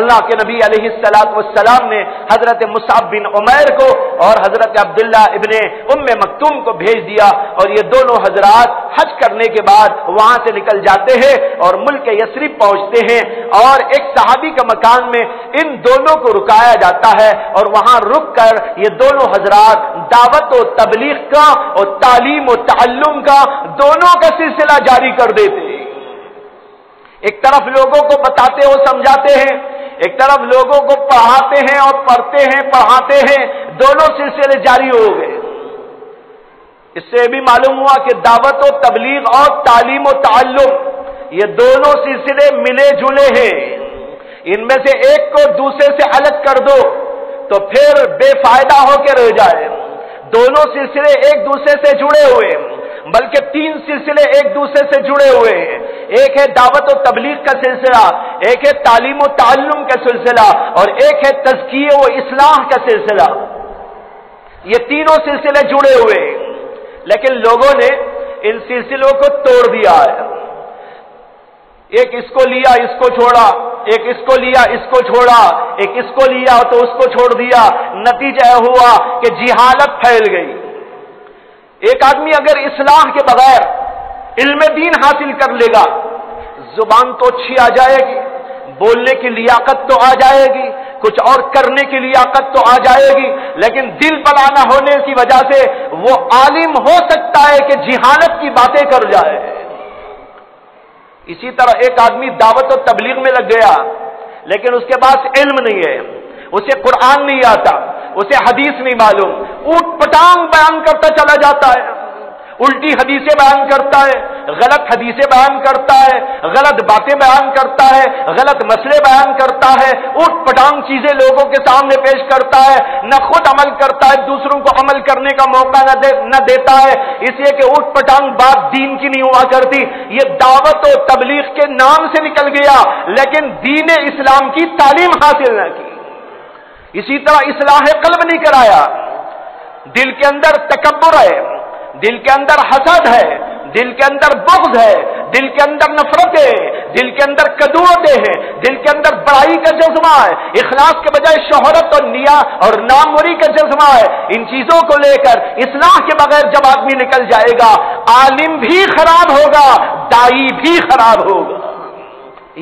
اللہ کے نبی علیہ الصلوۃ والسلام نے حضرت مصعب بن عمیر کو اور حضرت عبداللہ ابن ام مکتوم کو بھیج دیا، اور یہ دونوں حضرات حج کرنے کے بعد وہاں سے نکل جاتے ہیں اور ملک یثرب پہنچتے ہیں، اور ایک صحابی کا مکان میں ان دونوں کو رکایا جاتا ہے، اور وہاں رک کر یہ دونوں حضرات دعوت و تبلیغ کا اور تعلیم و تعلم کا دونوں کا سلسلہ جاری کر دیتے ہیں۔ ایک طرف لوگوں کو بتاتے ہو سمجھاتے ہیں، ایک طرف لوگوں کو پڑھاتے ہیں اور پڑھتے ہیں پڑھاتے ہیں، دونوں سلسلے جاری ہو گئے۔ اس سے بھی معلوم ہوا کہ دعوت و تبلیغ اور تعلیم و تعلم یہ دونوں سلسلے ملے جلے ہیں، ان میں سے ایک کو دوسرے سے الگ کر دو تو پھر بے فائدہ ہو کے رہ جائے۔ دونوں سلسلے ایک دوسرے سے جڑے ہوئے، بلکہ تین سلسلے ایک دوسرے سے جڑے ہوئے ہیں۔ ایک ہے دعوت و تبلیغ کا سلسلہ، ایک ہے تعلیم و تعلم کا سلسلہ، اور ایک ہے تزکیہ و اصلاح کا سلسلہ۔ یہ تینوں سلسلے جڑے ہوئے ہیں، لیکن لوگوں نے ان سلسلوں کو توڑ دیا ہے۔ ایک اس کو لیا اس کو چھوڑا، ایک اس کو لیا اس کو چھوڑا، ایک اس کو لیا تو اس کو چھوڑ دیا، نتیجہ ہوا کہ جہالت پھیل گئی۔ ایک آدمی اگر اصلاح کے بغیر علم دین حاصل کر لے گا، زبان تو اچھی آ جائے گی، بولنے کی لیاقت تو آ جائے گی، کچھ اور کرنے کی لیاقت تو آ جائے گی، لیکن دل بلا نہ ہونے کی وجہ سے وہ عالم ہو سکتا ہے کہ جہالت کی باتیں کر جائے۔ اسی طرح ایک آدمی دعوت و تبلیغ میں لگ گیا، لیکن اس کے پاس علم نہیں ہے، اسے قرآن نہیں آتا، اسے حدیث نہیں معلوم، اوٹ پٹانگ بیان کرتا چلا جاتا ہے، الٹی حدیثیں بیان کرتا ہے، غلط حدیثیں بیان کرتا ہے، غلط باتیں بیان کرتا ہے، غلط مسئلے بیان کرتا ہے، اوٹ پٹانگ چیزیں لوگوں کے سامنے پیش کرتا ہے، نہ خود عمل کرتا ہے، دوسروں کو عمل کرنے کا موقع نہ دیتا ہے، اس لیے کہ اوٹ پٹانگ بات دین کی نہیں ہوا کرتی۔ یہ دعوت و تبلیغ کے نام سے نکل گیا، لیکن دین اسلام کی تعلیم حاصل نہ کی۔ اسی طرح اصلاح قلب نہیں کرایا، دل کے اندر تکبر ہے، دل کے اندر حسد ہے، دل کے اندر بغض ہے، دل کے اندر نفرت ہے، دل کے اندر کدوتے ہیں، دل کے اندر بڑائی کا جذبہ ہے، اخلاص کے بجائے شہرت اور نیا اور ناموری کا جذبہ ہے۔ ان چیزوں کو لے کر اصلاح کے بغیر جب آدمی نکل جائے گا، عالم بھی خراب ہوگا، دائی بھی خراب ہوگا۔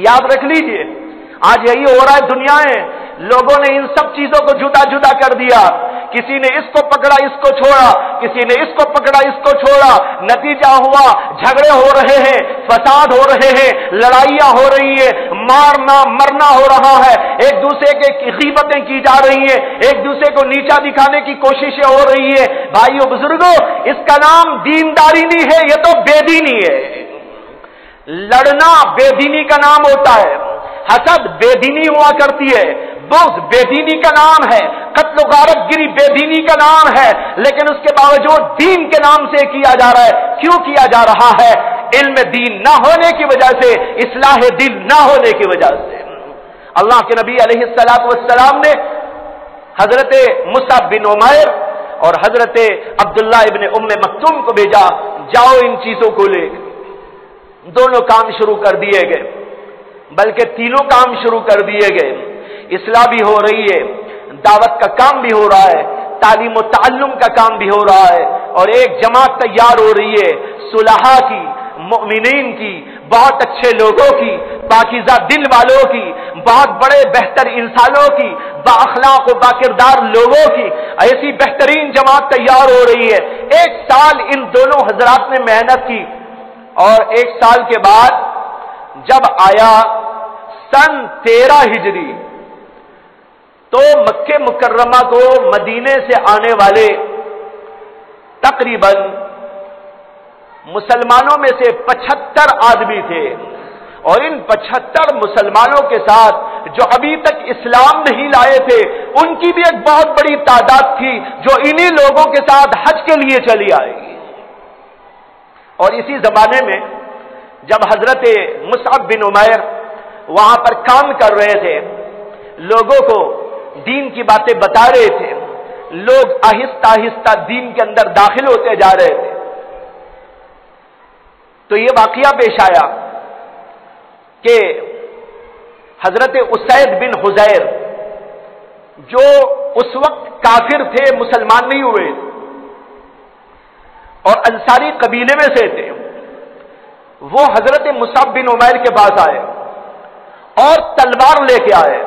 یاد رکھ لیجئے، آج یہی ہو رہا ہے دنیا میں، لوگوں نے ان سب چیزوں کو جدا جدا کر دیا، کسی نے اس کو پکڑا اس کو چھوڑا، کسی نے اس کو پکڑا اس کو چھوڑا، نتیجہ ہوا جھگڑے ہو رہے ہیں، فساد ہو رہے ہیں، لڑائیاں ہو رہی ہیں، مارنا مرنا ہو رہا ہے، ایک دوسرے کے غیبتیں کی جا رہی ہیں، ایک دوسرے کو نیچا دکھانے کی کوششیں ہو رہی ہیں۔ بھائیو بزرگوں، اس کا نام دینداری نہیں ہے، یہ تو بے دینی ہے۔ لڑنا بے دینی کا نام ہوتا ہے، حسد بے دینی ہوا کرتی ہے، بغض بے دینی کا نام ہے، قتل و غارت گری بے دینی کا نام ہے، لیکن اس کے باوجود دین کے نام سے کیا جا رہا ہے۔ کیوں کیا جا رہا ہے؟ علم دین نہ ہونے کی وجہ سے، اصلاح دل نہ ہونے کی وجہ سے۔ اللہ کے نبی علیہ الصلوۃ والسلام نے حضرت مصعب بن عمیر اور حضرت عبداللہ ابن ام مکتوم کو بھیجا، جاؤ ان چیزوں کو لے۔ دونوں کام شروع کر دیے گئے، بلکہ تینوں کام شروع کر دیے گئے۔ اصلاح بھی ہو رہی ہے، دعوت کا کام بھی ہو رہا ہے، تعلیم و تعلم کا کام بھی ہو رہا ہے، اور ایک جماعت تیار ہو رہی ہے، صلحاء کی، مؤمنین کی، بہت اچھے لوگوں کی، پاکیزہ دل والوں کی، بہت بڑے بہتر انسانوں کی، با اخلاق و با کردار لوگوں کی، ایسی بہترین جماعت تیار ہو رہی ہے۔ ایک سال ان دونوں حضرات نے محنت کی، اور ایک سال کے بعد جب آیا سن 13 ہجری، تو مکہ مکرمہ کو مدینے سے آنے والے تقریباً مسلمانوں میں سے 75 آدمی تھے، اور ان 75 مسلمانوں کے ساتھ جو ابھی تک اسلام نہیں لائے تھے، ان کی بھی ایک بہت بڑی تعداد تھی جو انہی لوگوں کے ساتھ حج کے لیے چلی آئے گی۔ اور اسی زمانے میں جب حضرت مصعب بن عمیر وہاں پر کام کر رہے تھے، لوگوں کو دین کی باتیں بتا رہے تھے، لوگ آہستہ آہستہ دین کے اندر داخل ہوتے جا رہے تھے، تو یہ واقعہ پیش آیا کہ حضرت اسید بن حضیر جو اس وقت کافر تھے، مسلمان نہیں ہوئے اور انصاری قبیلے میں سے تھے، وہ حضرت مصعب بن عمیر کے پاس آئے اور تلوار لے کے آئے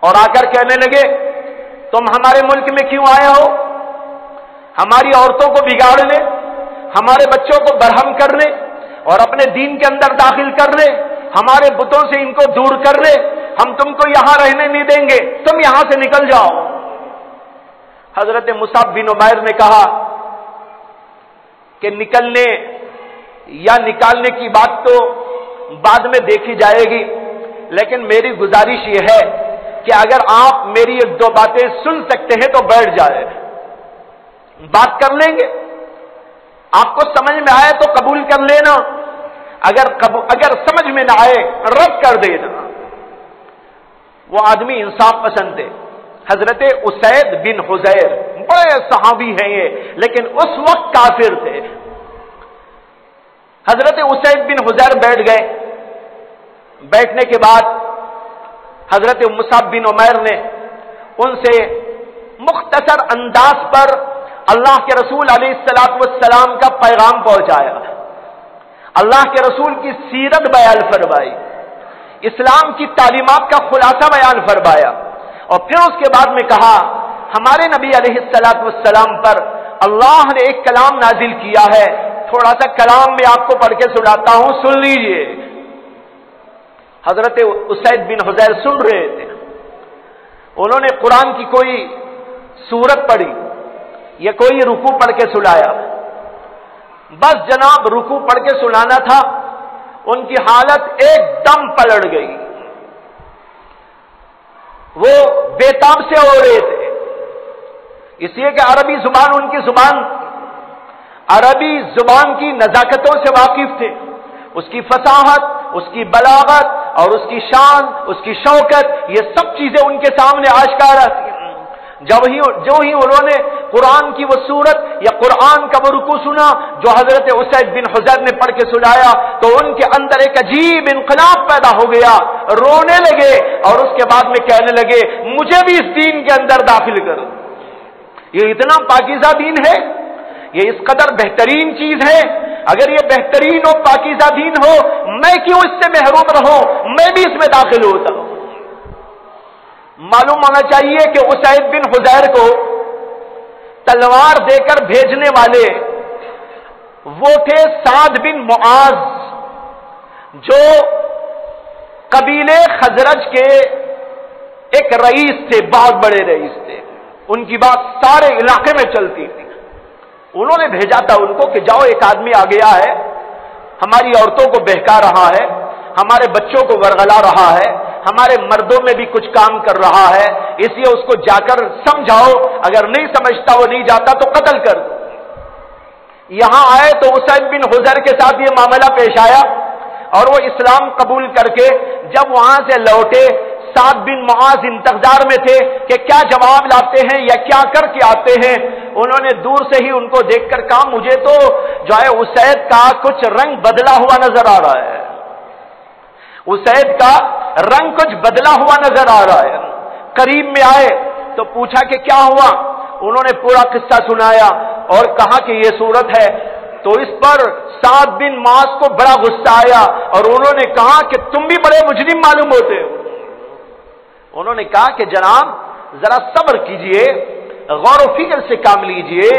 اور آ کر کہنے لگے تم ہمارے ملک میں کیوں آئے ہو؟ ہماری عورتوں کو بگاڑنے، ہمارے بچوں کو برہم کرنے اور اپنے دین کے اندر داخل کرنے، ہمارے بتوں سے ان کو دور کرنے، ہم تم کو یہاں رہنے نہیں دیں گے، تم یہاں سے نکل جاؤ۔ حضرت مصعب بن عمیر نے کہا کہ نکلنے یا نکالنے کی بات تو بعد میں دیکھی جائے گی، لیکن میری گزارش یہ ہے کہ اگر آپ میری ایک دو باتیں سن سکتے ہیں تو بیٹھ جائے، بات کر لیں گے، آپ کو سمجھ میں آئے تو قبول کر لینا، اگر سمجھ میں نہ آئے رد کر دینا۔ وہ آدمی انصاف پسند تھے، حضرت اسید بن حضیر، بڑے صحابی ہیں یہ، لیکن اس وقت کافر تھے۔ حضرت اسید بن حضیر بیٹھ گئے، بیٹھنے کے بعد حضرت مصعب بن عمیر نے ان سے مختصر انداز پر اللہ کے رسول علیہ الصلوۃ والسلام کا پیغام پہنچایا، اللہ کے رسول کی سیرت بیان فرمائی، اسلام کی تعلیمات کا خلاصہ بیان فرمایا، اور پھر اس کے بعد میں کہا ہمارے نبی علیہ الصلوۃ والسلام پر اللہ نے ایک کلام نازل کیا ہے، تھوڑا سا کلام میں آپ کو پڑھ کے سناتا ہوں، سن لیجئے۔ حضرت اسید بن حضیر سن رہے تھے، انہوں نے قرآن کی کوئی سورت پڑھی یا کوئی رکوع پڑھ کے سنایا، بس جناب رکوع پڑھ کے سنانا تھا، ان کی حالت ایک دم پلٹ گئی، وہ بےتاب سے ہو رہے تھے، اس لیے کہ عربی زبان ان کی زبان، عربی زبان کی نزاکتوں سے واقف تھے، اس کی فصاحت، اس کی بلاغت اور اس کی شان، اس کی شوکت، یہ سب چیزیں ان کے سامنے آشکارا تھیں۔ جو ہی انہوں نے قرآن کی وہ سورت یا قرآن کا وہ رکوع سنا جو حضرت اسید بن حضیر نے پڑھ کے سنایا، تو ان کے اندر ایک عجیب انقلاب پیدا ہو گیا، رونے لگے اور اس کے بعد میں کہنے لگے مجھے بھی اس دین کے اندر داخل کرو، یہ اتنا پاکیزہ دین ہے، یہ اس قدر بہترین چیز ہے، اگر یہ بہترین اور پاکیزہ دین ہو میں کیوں اس سے محروم رہوں، میں بھی اس میں داخل ہوتا ہوں۔ معلوم ہونا چاہیے کہ اسید بن حضیر کو تلوار دے کر بھیجنے والے وہ تھے سعد بن معاذ، جو قبیلے خزرج کے ایک رئیس تھے، بہت بڑے رئیس تھے، ان کی بات سارے علاقے میں چلتی تھی۔ انہوں نے بھیجا تھا ان کو کہ جاؤ ایک آدمی آ گیا ہے، ہماری عورتوں کو بہکا رہا ہے، ہمارے بچوں کو ورغلا رہا ہے، ہمارے مردوں میں بھی کچھ کام کر رہا ہے، اس لیے اس کو جا کر سمجھاؤ، اگر نہیں سمجھتا وہ نہیں جاتا تو قتل کر دو۔ یہاں آئے تو اسید بن حضیر کے ساتھ یہ معاملہ پیش آیا اور وہ اسلام قبول کر کے جب وہاں سے لوٹے، سعد بن معاذ انتظار میں تھے کہ کیا جواب لاتے ہیں یا کیا کر کے آتے ہیں۔ انہوں نے دور سے ہی ان کو دیکھ کر کہا مجھے تو جو ہے اسید کا کچھ رنگ بدلا ہوا نظر آ رہا ہے، اسید کا رنگ کچھ بدلا ہوا نظر آ رہا ہے۔ قریب میں آئے تو پوچھا کہ کیا ہوا، انہوں نے پورا قصہ سنایا اور کہا کہ یہ صورت ہے، تو اس پر سعد بن معاذ کو بڑا غصہ آیا اور انہوں نے کہا کہ تم بھی بڑے مجرم معلوم ہوتے ہو۔ انہوں نے کہا کہ جناب ذرا صبر کیجئے، غور و فکر سے کام لیجئے،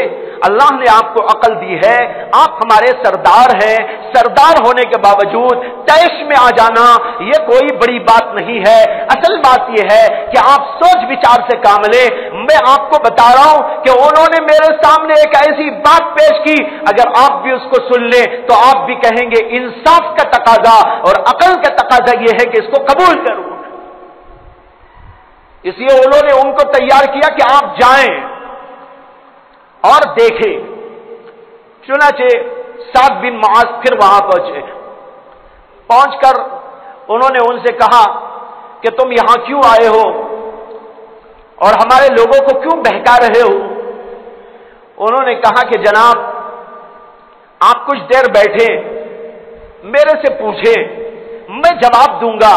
اللہ نے آپ کو عقل دی ہے، آپ ہمارے سردار ہیں، سردار ہونے کے باوجود طیش میں آ جانا یہ کوئی بڑی بات نہیں ہے، اصل بات یہ ہے کہ آپ سوچ وچار سے کام لیں۔ میں آپ کو بتا رہا ہوں کہ انہوں نے میرے سامنے ایک ایسی بات پیش کی، اگر آپ بھی اس کو سن لیں تو آپ بھی کہیں گے انصاف کا تقاضا اور عقل کا تقاضا یہ ہے کہ اس کو قبول کروں۔ اس لیے انہوں نے ان کو تیار کیا کہ آپ جائیں اور دیکھیں۔ چنانچہ سعد بن معاذ پھر وہاں پہنچے. پہنچ کر انہوں نے ان سے کہا کہ تم یہاں کیوں آئے ہو اور ہمارے لوگوں کو کیوں بہکا رہے ہو؟ انہوں نے کہا کہ جناب آپ کچھ دیر بیٹھے، میرے سے پوچھیں، میں جواب دوں گا،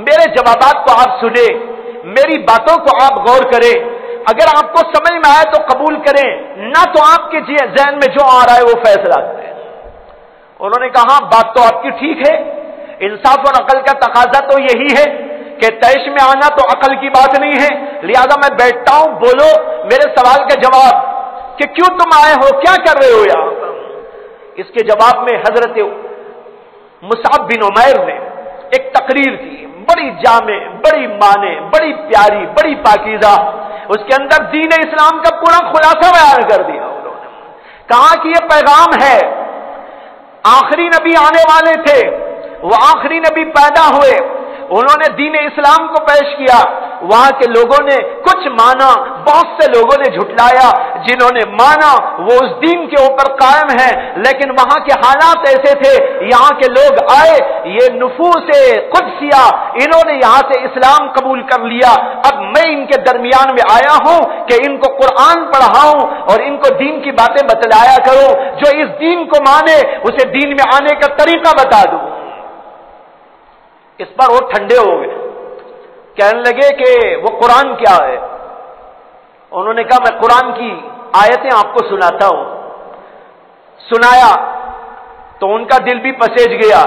میرے جوابات کو آپ سنیں، میری باتوں کو آپ غور کریں، اگر آپ کو سمجھ میں آئے تو قبول کریں، نہ تو آپ کے ذہن میں جو آ رہا ہے وہ فیصلہ کریں. انہوں نے کہا بات تو آپ کی ٹھیک ہے، انصاف اور عقل کا تقاضا تو یہی ہے کہ طیش میں آنا تو عقل کی بات نہیں ہے، لہذا میں بیٹھتا ہوں، بولو میرے سوال کا جواب کہ کیوں تم آئے ہو، کیا کر رہے ہو یہاں. اس کے جواب میں حضرت مصعب بن عمیر نے ایک تقریر کی، بڑی جامع، بڑی معنی، بڑی پیاری، بڑی پاکیزہ. اس کے اندر دین اسلام کا پورا خلاصہ بیان کر دیا. انہوں نے کہا کہ یہ پیغام ہے، آخری نبی آنے والے تھے، وہ آخری نبی پیدا ہوئے، انہوں نے دین اسلام کو پیش کیا، وہاں کے لوگوں نے کچھ مانا، بہت سے لوگوں نے جھٹلایا، جنہوں نے مانا وہ اس دین کے اوپر قائم ہیں، لیکن وہاں کے حالات ایسے تھے، یہاں کے لوگ آئے، یہ نفوس قدسیہ، انہوں نے یہاں سے اسلام قبول کر لیا. اب میں ان کے درمیان میں آیا ہوں کہ ان کو قرآن پڑھاؤں اور ان کو دین کی باتیں بتلایا کروں، جو اس دین کو مانے اسے دین میں آنے کا طریقہ بتا دوں. اس پر وہ ٹھنڈے ہو گئے، کہنے لگے کہ وہ قرآن کیا ہے. انہوں نے کہا میں قرآن کی آیتیں آپ کو سناتا ہوں. سنایا تو ان کا دل بھی پسیج گیا،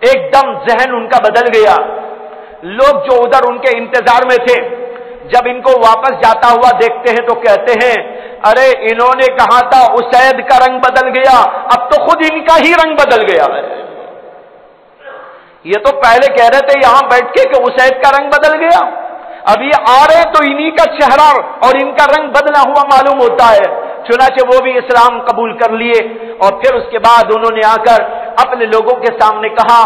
ایک دم ذہن ان کا بدل گیا. لوگ جو ادھر ان کے انتظار میں تھے جب ان کو واپس جاتا ہوا دیکھتے ہیں تو کہتے ہیں ارے انہوں نے کہا تھا اسید کا رنگ بدل گیا، اب تو خود ان کا ہی رنگ بدل گیا ہے. یہ تو پہلے کہہ رہے تھے یہاں بیٹھ کے کہ اسید کا رنگ بدل گیا، اب یہ آ رہے تو انہی کا چہرہ اور ان کا رنگ بدلا ہوا معلوم ہوتا ہے. چنانچہ وہ بھی اسلام قبول کر لیے اور پھر اس کے بعد انہوں نے آ کر اپنے لوگوں کے سامنے کہا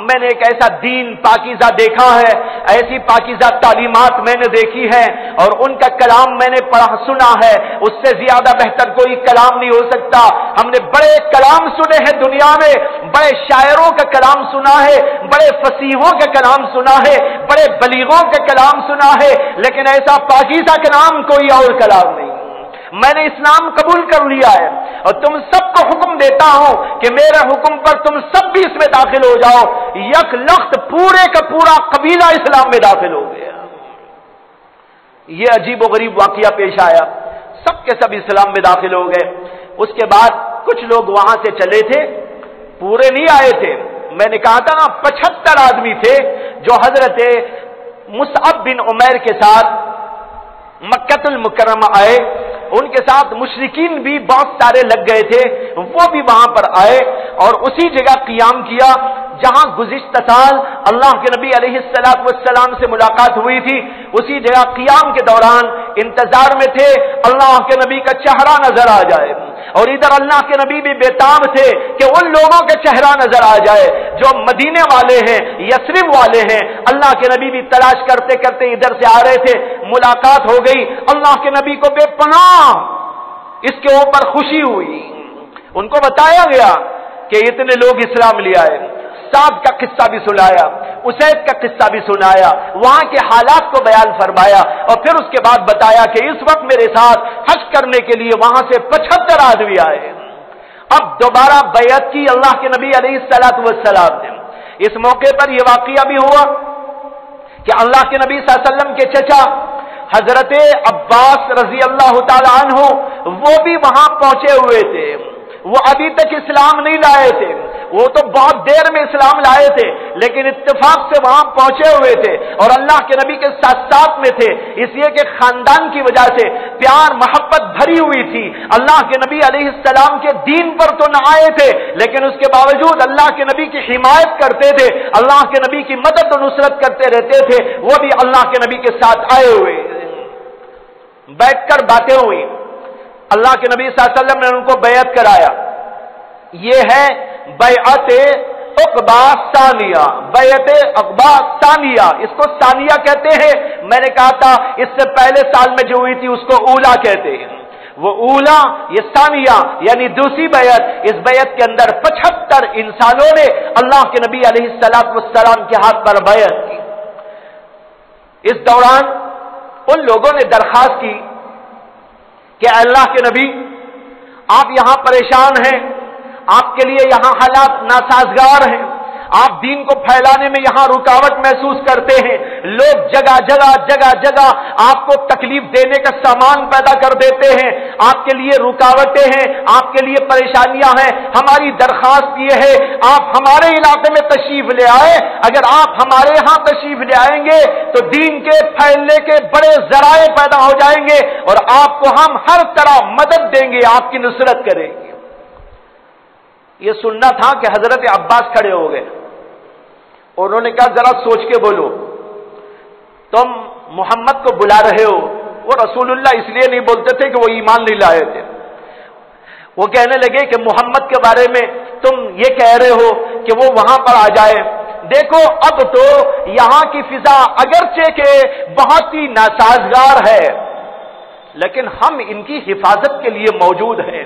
میں نے ایک ایسا دین پاکیزہ دیکھا ہے، ایسی پاکیزہ تعلیمات میں نے دیکھی ہے اور ان کا کلام میں نے پڑھا سنا ہے، اس سے زیادہ بہتر کوئی کلام نہیں ہو سکتا. ہم نے بڑے کلام سنے ہیں دنیا میں، بڑے شاعروں کا کلام سنا ہے، بڑے فصیحوں کا کلام سنا ہے، بڑے بلیغوں کا کلام سنا ہے، لیکن ایسا پاکیزہ کلام کوئی اور کلام نہیں. میں نے اسلام قبول کر لیا ہے اور تم سب کو حکم دیتا ہوں کہ میرے حکم پر تم سب بھی اس میں داخل ہو جاؤ. یک لخت پورے کا پورا قبیلہ اسلام میں داخل ہو گیا. یہ عجیب و غریب واقعہ پیش آیا، سب کے سب اسلام میں داخل ہو گئے. اس کے بعد کچھ لوگ وہاں سے چلے تھے، پورے نہیں آئے تھے. میں نے کہا تھا نا 75 آدمی تھے جو حضرت مصعب بن عمیر کے ساتھ مکہ المکرمہ آئے. ان کے ساتھ مشرکین بھی بہت سارے لگ گئے تھے، وہ بھی وہاں پر آئے اور اسی جگہ قیام کیا جہاں گزشتہ سال اللہ کے نبی علیہ السلام سے ملاقات ہوئی تھی. اسی جگہ قیام کے دوران انتظار میں تھے اللہ کے نبی کا چہرہ نظر آ جائے، اور ادھر اللہ کے نبی بھی بےتاب تھے کہ ان لوگوں کا چہرہ نظر آ جائے جو مدینے والے ہیں، یثرب والے ہیں. اللہ کے نبی بھی تلاش کرتے کرتے ادھر سے آ رہے تھے، ملاقات ہو گئی. اللہ کے نبی کو بے پناہ اس کے اوپر خوشی ہوئی. ان کو بتایا گیا کہ اتنے لوگ اسلام لے آئے. سعد کا قصہ بھی سنایا، اسید کا قصہ بھی سنایا، وہاں کے حالات کو بیان فرمایا اور پھر اس کے بعد بتایا کہ اس وقت میرے ساتھ حج کرنے کے لیے وہاں سے 75 آدمی آئے. اب دوبارہ بیعت کی اللہ کے نبی علیہ السلام نے. اس موقع پر یہ واقعہ بھی ہوا کہ اللہ کے نبی صلی اللہ علیہ وسلم کے چچا حضرت عباس رضی اللہ تعالی عنہ وہ بھی وہاں پہنچے ہوئے تھے. وہ ابھی تک اسلام نہیں لائے تھے، وہ تو بہت دیر میں اسلام لائے تھے لیکن اتفاق سے وہاں پہنچے ہوئے تھے اور اللہ کے نبی کے ساتھ ساتھ میں تھے، اس لیے کہ خاندان کی وجہ سے پیار محبت بھری ہوئی تھی. اللہ کے نبی علیہ السلام کے دین پر تو نہ آئے تھے لیکن اس کے باوجود اللہ کے نبی کی حمایت کرتے تھے، اللہ کے نبی کی مدد و نصرت کرتے رہتے تھے. وہ بھی اللہ کے نبی کے ساتھ آئے ہوئے. بیٹھ کر باتیں ہوئی، اللہ کے نبی صلی اللہ علیہ وسلم نے ان کو بیعت کرایا. یہ ہے بیعت عقبہ ثانیہ، بیعت عقبہ ثانیہ، اس کو ثانیہ کہتے ہیں. میں نے کہا تھا اس سے پہلے سال میں جو ہوئی تھی اس کو اولا کہتے ہیں. وہ اولا یہ ثانیہ یعنی دوسری بیعت، اس بیعت کے اندر 75 انسانوں نے اللہ کے نبی علیہ السلام کے ہاتھ پر بیعت کی۔ اس دوران ان لوگوں نے درخواست کی کہ اللہ کے نبی آپ یہاں پریشان ہیں، آپ کے لیے یہاں حالات ناسازگار ہیں، آپ دین کو پھیلانے میں یہاں رکاوٹ محسوس کرتے ہیں، لوگ جگہ جگہ آپ کو تکلیف دینے کا سامان پیدا کر دیتے ہیں، آپ کے لیے رکاوٹیں ہیں، آپ کے لیے پریشانیاں ہیں، ہماری درخواست یہ ہے آپ ہمارے علاقے میں تشریف لے آئے، اگر آپ ہمارے یہاں تشریف لے آئیں گے تو دین کے پھیلنے کے بڑے ذرائع پیدا ہو جائیں گے اور آپ کو ہم ہر طرح مدد دیں گے، آپ کی نصرت کریں گے۔ یہ سننا تھا کہ حضرت عباس کھڑے ہو گئے، انہوں نے کہا ذرا سوچ کے بولو، تم محمد کو بلا رہے ہو، وہ رسول اللہ اس لیے نہیں بولتے تھے کہ وہ ایمان نہیں لائے تھے، وہ کہنے لگے کہ محمد کے بارے میں تم یہ کہہ رہے ہو کہ وہ وہاں پر آ جائے، دیکھو اب تو یہاں کی فضا اگرچہ کہ بہت ہی ناسازگار ہے لیکن ہم ان کی حفاظت کے لیے موجود ہیں،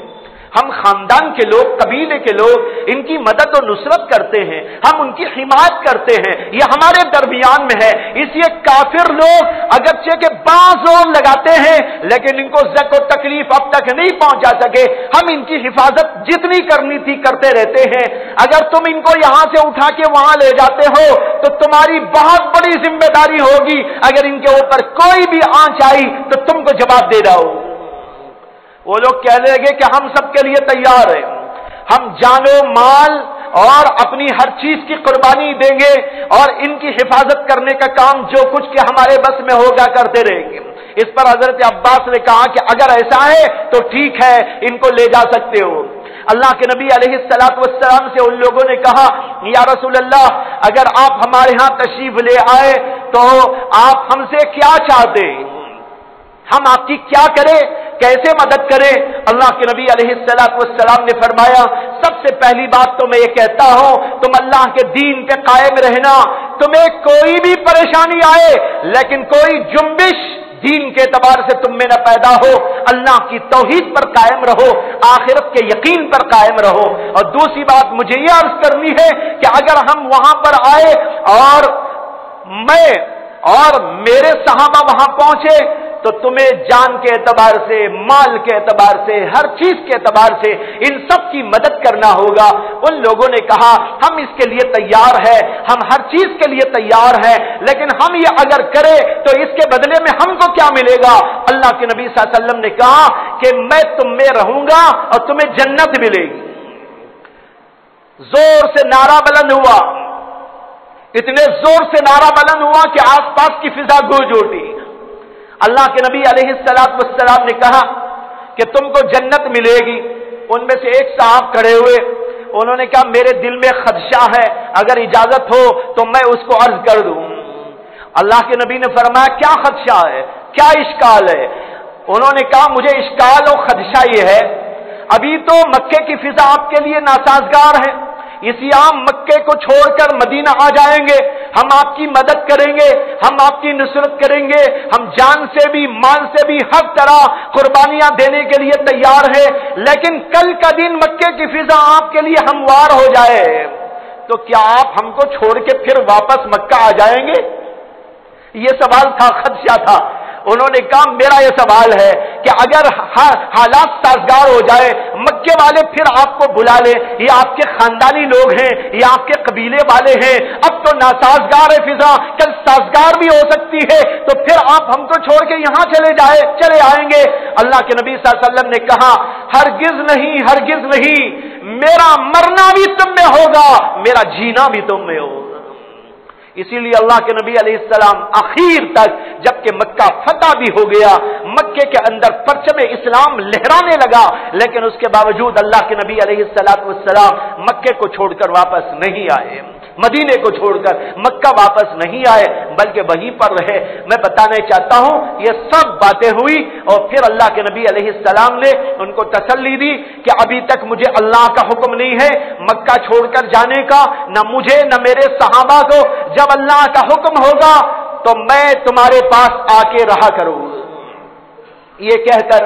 ہم خاندان کے لوگ، قبیلے کے لوگ ان کی مدد و نصرت کرتے ہیں، ہم ان کی حمایت کرتے ہیں، یہ ہمارے درمیان میں ہے، اس لیے کافر لوگ اگرچہ کہ بعض زور لگاتے ہیں لیکن ان کو زک و تکلیف اب تک نہیں پہنچا سکے، ہم ان کی حفاظت جتنی کرنی تھی کرتے رہتے ہیں، اگر تم ان کو یہاں سے اٹھا کے وہاں لے جاتے ہو تو تمہاری بہت بڑی ذمہ داری ہوگی، اگر ان کے اوپر کوئی بھی آنچ آئی تو تم کو جواب دے رہا ہو۔ وہ لوگ کہنے لگے کہ ہم سب کے لیے تیار ہیں، ہم جان و مال اور اپنی ہر چیز کی قربانی دیں گے اور ان کی حفاظت کرنے کا کام جو کچھ کہ ہمارے بس میں ہوگا کرتے رہیں گے۔ اس پر حضرت عباس نے کہا کہ اگر ایسا ہے تو ٹھیک ہے، ان کو لے جا سکتے ہو۔ اللہ کے نبی علیہ السلام سے ان لوگوں نے کہا یا رسول اللہ اگر آپ ہمارے ہاں تشریف لے آئے تو آپ ہم سے کیا چاہتے ہیں، ہم آپ کی کیا کریں، کیسے مدد کریں؟ اللہ کے نبی علیہ السلام نے فرمایا سب سے پہلی بات تو میں یہ کہتا ہوں تم اللہ کے دین پہ قائم رہنا، تمہیں کوئی بھی پریشانی آئے لیکن کوئی جنبش دین کے اعتبار سے تم میں نہ پیدا ہو، اللہ کی توحید پر قائم رہو، آخرت کے یقین پر قائم رہو۔ اور دوسری بات مجھے یہ عرض کرنی ہے کہ اگر ہم وہاں پر آئے اور میں اور میرے صحابہ وہاں پہنچے تو تمہیں جان کے اعتبار سے، مال کے اعتبار سے، ہر چیز کے اعتبار سے ان سب کی مدد کرنا ہوگا۔ ان لوگوں نے کہا ہم اس کے لیے تیار ہیں، ہم ہر چیز کے لیے تیار ہیں، لیکن ہم یہ اگر کریں تو اس کے بدلے میں ہم کو کیا ملے گا؟ اللہ کے نبی صلی اللہ علیہ وسلم نے کہا کہ میں تم میں رہوں گا اور تمہیں جنت ملے گی۔ زور سے نعرہ بلند ہوا، اتنے زور سے نعرہ بلند ہوا کہ آس پاس کی فضا گونج اٹھی۔ اللہ کے نبی علیہ السلام نے کہا کہ تم کو جنت ملے گی۔ ان میں سے ایک صاحب کھڑے ہوئے، انہوں نے کہا میرے دل میں خدشہ ہے، اگر اجازت ہو تو میں اس کو عرض کر دوں۔ اللہ کے نبی نے فرمایا کیا خدشہ ہے، کیا اشکال ہے؟ انہوں نے کہا مجھے اشکال اور خدشہ یہ ہے ابھی تو مکے کی فضا آپ کے لیے ناسازگار ہے، اسی عام مکے کو چھوڑ کر مدینہ آ جائیں گے، ہم آپ کی مدد کریں گے، ہم آپ کی نصرت کریں گے، ہم جان سے بھی مال سے بھی ہر طرح قربانیاں دینے کے لیے تیار ہیں، لیکن کل کا دن مکے کی فضا آپ کے لیے ہموار ہو جائے تو کیا آپ ہم کو چھوڑ کے پھر واپس مکہ آ جائیں گے؟ یہ سوال تھا، خدشہ تھا۔ انہوں نے کہا میرا یہ سوال ہے کہ اگر حالات سازگار ہو جائے، مکے والے پھر آپ کو بلا لے، یہ آپ کے خاندانی لوگ ہیں، یہ آپ کے قبیلے والے ہیں، اب تو ناسازگار ہے فضا، کل سازگار بھی ہو سکتی ہے، تو پھر آپ ہم کو چھوڑ کے یہاں چلے آئیں گے؟ اللہ کے نبی صلی اللہ علیہ وسلم نے کہا ہرگز نہیں، ہرگز نہیں، میرا مرنا بھی تم میں ہوگا، میرا جینا بھی تم میں ہوگا۔ اسی لیے اللہ کے نبی علیہ السلام آخر تک جبکہ مکہ فتح بھی ہو گیا، مکے کے اندر پرچم اسلام لہرانے لگا، لیکن اس کے باوجود اللہ کے نبی علیہ السلام مکے کو چھوڑ کر واپس نہیں آئے، مدینے کو چھوڑ کر مکہ واپس نہیں آئے، بلکہ وہیں پر رہے۔ میں بتانا چاہتا ہوں یہ سب باتیں ہوئی اور پھر اللہ کے نبی علیہ السلام نے ان کو تسلی دی کہ ابھی تک مجھے اللہ کا حکم نہیں ہے مکہ چھوڑ کر جانے کا، نہ مجھے نہ میرے صحابہ کو، جب اللہ کا حکم ہوگا تو میں تمہارے پاس آ کے رہا کروں۔ یہ کہہ کر